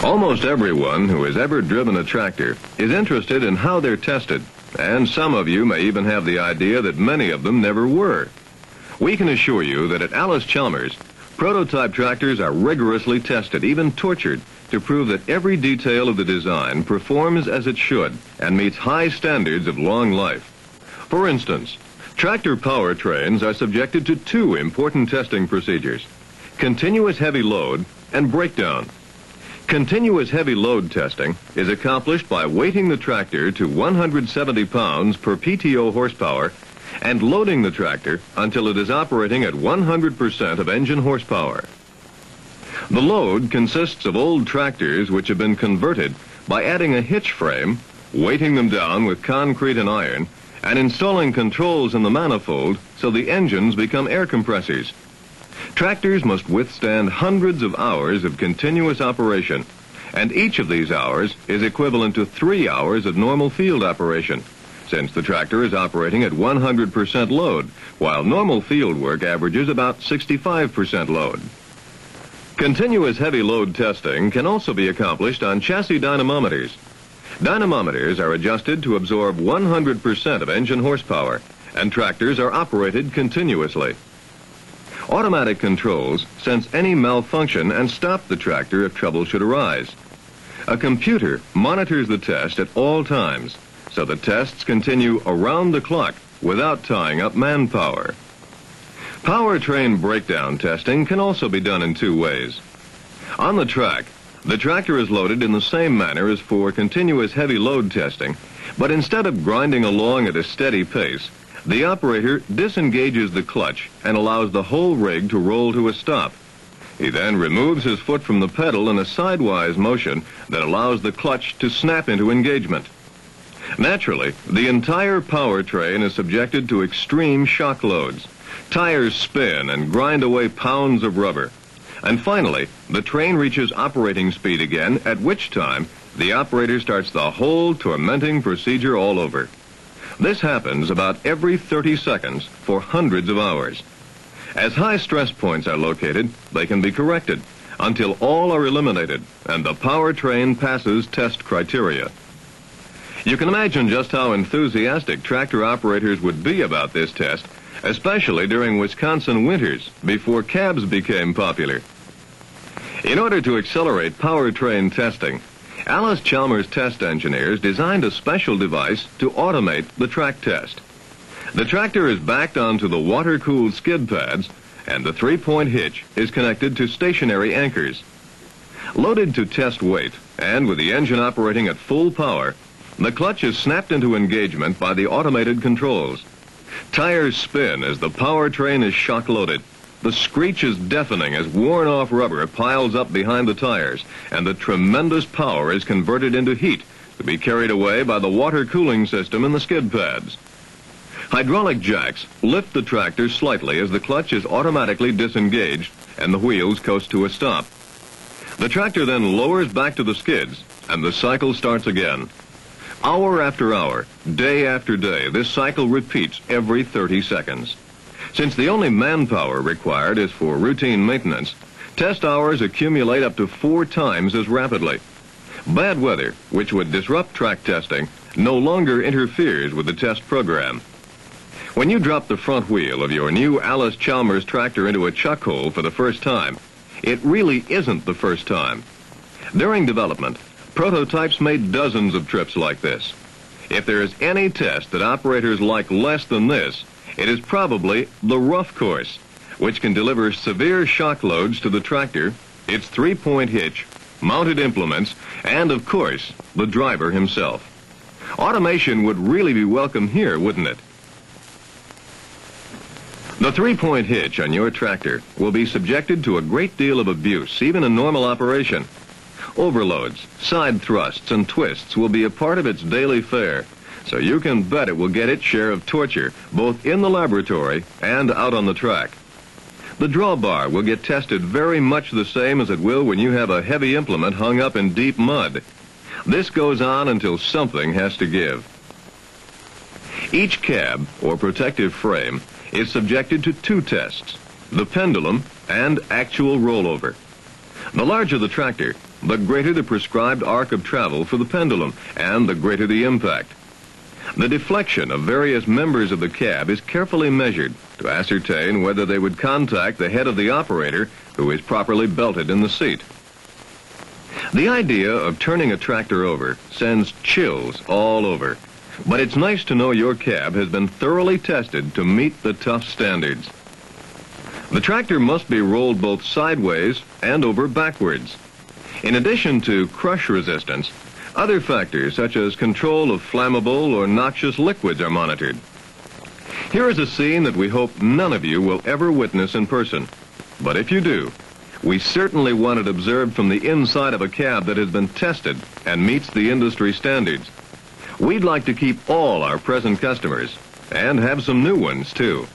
Almost everyone who has ever driven a tractor is interested in how they're tested, and some of you may even have the idea that many of them never were. We can assure you that at Allis Chalmers, prototype tractors are rigorously tested, even tortured, to prove that every detail of the design performs as it should and meets high standards of long life. For instance, tractor powertrains are subjected to two important testing procedures: continuous heavy load and breakdown. Continuous heavy load testing is accomplished by weighting the tractor to 170 pounds per PTO horsepower and loading the tractor until it is operating at 100% of engine horsepower. The load consists of old tractors which have been converted by adding a hitch frame, weighting them down with concrete and iron, and installing controls in the manifold so the engines become air compressors. Tractors must withstand hundreds of hours of continuous operation, and each of these hours is equivalent to 3 hours of normal field operation, since the tractor is operating at 100% load, while normal field work averages about 65% load. Continuous heavy load testing can also be accomplished on chassis dynamometers. Dynamometers are adjusted to absorb 100% of engine horsepower, and tractors are operated continuously. Automatic controls sense any malfunction and stop the tractor if trouble should arise. A computer monitors the test at all times, so the tests continue around the clock without tying up manpower. Powertrain breakdown testing can also be done in two ways. On the track, the tractor is loaded in the same manner as for continuous heavy load testing, but instead of grinding along at a steady pace, the operator disengages the clutch and allows the whole rig to roll to a stop. He then removes his foot from the pedal in a sidewise motion that allows the clutch to snap into engagement. Naturally, the entire powertrain is subjected to extreme shock loads. Tires spin and grind away pounds of rubber. And finally, the train reaches operating speed again, at which time the operator starts the whole tormenting procedure all over. This happens about every 30 seconds for hundreds of hours. As high stress points are located, they can be corrected until all are eliminated and the powertrain passes test criteria. You can imagine just how enthusiastic tractor operators would be about this test, especially during Wisconsin winters before cabs became popular. In order to accelerate powertrain testing, Allis Chalmers test engineers designed a special device to automate the track test. The tractor is backed onto the water-cooled skid pads, and the three-point hitch is connected to stationary anchors. Loaded to test weight, and with the engine operating at full power, the clutch is snapped into engagement by the automated controls. Tires spin as the powertrain is shock-loaded. The screech is deafening as worn-off rubber piles up behind the tires, and the tremendous power is converted into heat to be carried away by the water cooling system in the skid pads. Hydraulic jacks lift the tractor slightly as the clutch is automatically disengaged and the wheels coast to a stop. The tractor then lowers back to the skids, and the cycle starts again. Hour after hour, day after day, this cycle repeats every 30 seconds. Since the only manpower required is for routine maintenance, test hours accumulate up to 4 times as rapidly. Bad weather, which would disrupt track testing, no longer interferes with the test program. When you drop the front wheel of your new Allis Chalmers tractor into a chuck hole for the first time, it really isn't the first time. During development, prototypes made dozens of trips like this. If there is any test that operators like less than this, it is probably the rough course, which can deliver severe shock loads to the tractor, its three-point hitch, mounted implements, and, of course, the driver himself. Automation would really be welcome here, wouldn't it? The three-point hitch on your tractor will be subjected to a great deal of abuse, even in normal operation. Overloads, side thrusts, and twists will be a part of its daily fare, so you can bet it will get its share of torture, both in the laboratory and out on the track. The drawbar will get tested very much the same as it will when you have a heavy implement hung up in deep mud. This goes on until something has to give. Each cab, or protective frame, is subjected to 2 tests, the pendulum and actual rollover. The larger the tractor, the greater the prescribed arc of travel for the pendulum, and the greater the impact. The deflection of various members of the cab is carefully measured to ascertain whether they would contact the head of the operator, who is properly belted in the seat. The idea of turning a tractor over sends chills all over, but it's nice to know your cab has been thoroughly tested to meet the tough standards. The tractor must be rolled both sideways and over backwards. In addition to crush resistance, other factors such as control of flammable or noxious liquids are monitored. Here is a scene that we hope none of you will ever witness in person. But if you do, we certainly want it observed from the inside of a cab that has been tested and meets the industry standards. We'd like to keep all our present customers and have some new ones too.